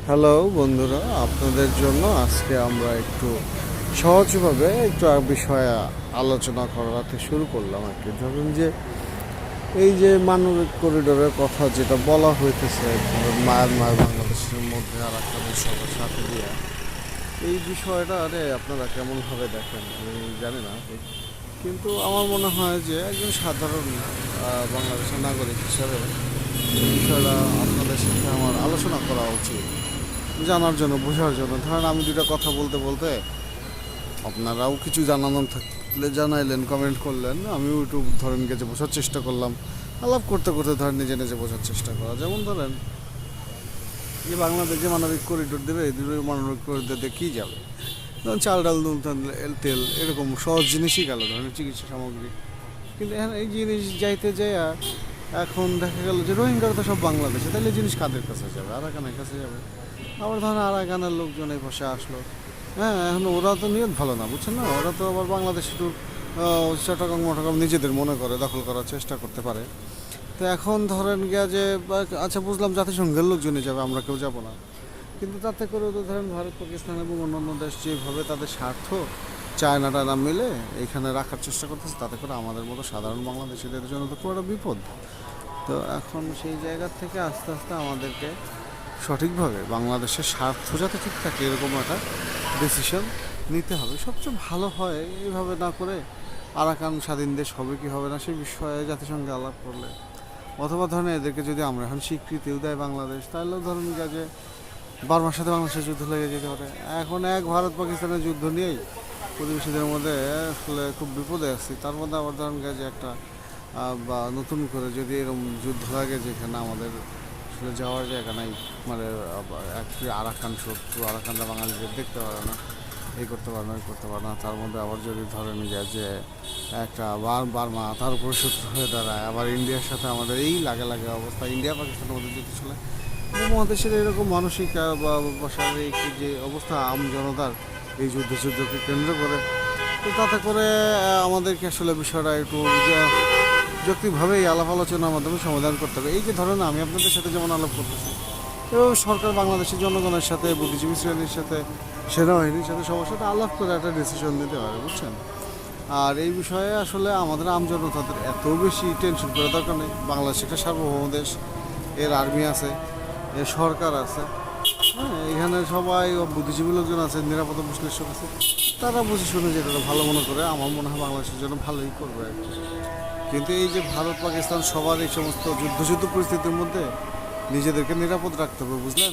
Hello বন্ধুরা, আপনাদের জন্য আজকে আমরা একটু সহজভাবে একটু বিষয়ে আলোচনা করাতে শুরু করলাম আর কি। ধরুন যে এই যে মানবিক করিডোরের কথা যেটা বলা হইতেছে, ধরুন মায়ানমার বাংলাদেশের মধ্যে আর একটা দেশের সাথে দিয়ে এই বিষয়টা আপনারা কেমনভাবে দেখেন আমি জানি না ঠিক। কিন্তু আমার মনে হয় যে একজন সাধারণ বাংলাদেশের নাগরিক হিসাবে এই বিষয়টা আপনাদের সাথে আমার আলোচনা করা উচিত, জানার জন্য, বোঝার জন্য। ধরেন আমি দুটা কথা বলতে বলতে আপনারাও কিছু জানানোর থাকলে জানাইলেন, কমেন্ট করলেন, আমিও একটু ধরেন গেছে বোঝার চেষ্টা করলাম। আলাপ করতে করতে ধরেন নিজে নিজে বোঝার চেষ্টা করা। যেমন ধরেন যে বাংলাদেশ যে মানবিক করিডোর দেবে, এই দুটো মানবিক করিডোর কী যাবে? ধরুন চাল, ডাল, নুন, তেল, এরকম সহজ জিনিসই গেল, ধরেন চিকিৎসা সামগ্রী। কিন্তু এখন এই জিনিস যাইতে যায় এখন দেখা গেল যে রোহিঙ্গারা তো সব বাংলাদেশে, তাহলে এই জিনিস কাদের কাছে যাবে? আরাকানের কাছে যাবে। আবার ধরেন আরাকানের লোকজন এই পাশে আসলো, হ্যাঁ, এখন ওরা তো নিয়ত ভালো না, বুঝছেন না? ওরা তো আবার বাংলাদেশ একটু চট্টগ্রাম মট্টগ্রাম নিজেদের মনে করে দখল করার চেষ্টা করতে পারে। তো এখন ধরেন গিয়া যে আচ্ছা বুঝলাম জাতিসংঘের লোকজনই যাবে, আমরা কেউ যাব না। কিন্তু তাতে করেও তো ধরেন ভারত, পাকিস্তান এবং অন্যান্য দেশ যেভাবে তাদের স্বার্থ চায়না টায়না মিলে এইখানে রাখার চেষ্টা করতেছে, তাতে করে আমাদের মতো সাধারণ বাংলাদেশিদের জন্য তো খুব একটা বিপদ। তো এখন সেই জায়গা থেকে আস্তে আস্তে আমাদেরকে সঠিকভাবে বাংলাদেশের স্বার্থ যাতে ঠিক থাকে এরকম একটা ডিসিশন নিতে হবে। সবচেয়ে ভালো হয় এইভাবে না করে আরাকান স্বাধীন দেশ হবে কি হবে না সেই বিষয়ে জাতিসংঘে আলাপ করলে, অথবা ধরেন এদেরকে যদি আমরা এখন স্বীকৃতিও দেয় বাংলাদেশ, তাহলেও ধরেন যে বার্মার সাথে বাংলাদেশের যুদ্ধ লেগে যেতে পারে। এখন এক ভারত পাকিস্তানের যুদ্ধ নিয়েই প্রতিবেশীদের মধ্যে আসলে খুব বিপদে আসছি। তার মধ্যে আবার ধরেন যে একটা বা নতুন করে যদি এরকম যুদ্ধ লাগে যেখানে আমাদের আসলে যাওয়ার জায়গা নাই, মানে একটি আরাকান শত্রু, আরাকানরা বাঙালিদের দেখতে পারে না, এই করতে পারে না, ওই করতে পারে না। তার মধ্যে আবার যদি ধরেন যে একটা বার্মা তার উপরে শত্রু হয়ে দাঁড়ায়, আবার ইন্ডিয়ার সাথে আমাদের এই লাগে লাগে অবস্থা, ইন্ডিয়া পাকিস্তানের মধ্যে যুদ্ধ চলে, উপমহাদেশের এরকম মানসিক বা শারীরিক যে অবস্থা আম জনতার এই যুদ্ধকে কেন্দ্র করে, তো তাতে করে আমাদেরকে আসলে বিষয়টা একটু যৌক্তিকভাবে এই আলাপ আলোচনার মাধ্যমে সমাধান করতে হবে। এই যে ধরেন আমি আপনাদের সাথে যেমন আলাপ করতেছি, এবং সরকার বাংলাদেশের জনগণের সাথে, বুদ্ধিজীবী শ্রেণীর সাথে, সেনাবাহিনীর সাথে, সবার সাথে আলাপ করে একটা ডিসিশন নিতে পারে, বুঝছেন? আর এই বিষয়ে আসলে আমাদের আমজনতাদের এত বেশি টেনশন করার দরকার নেই। বাংলাদেশ একটা সার্বভৌম দেশ, এর আর্মি আছে, এর সরকার আছে, হ্যাঁ, এখানে সবাই বুদ্ধিজীবী লোকজন আছে, নিরাপত্তা বিশ্লেষক আছে, তারা বুঝে শুনে যেটা ভালো মনে করে আমার মনে হয় বাংলাদেশের জন্য ভালোই করবে আর কি। কিন্তু এই যে ভারত পাকিস্তান সবার এই সমস্ত যুদ্ধ পরিস্থিতির মধ্যে নিজেদেরকে নিরাপদ রাখতে হবে, বুঝলেন?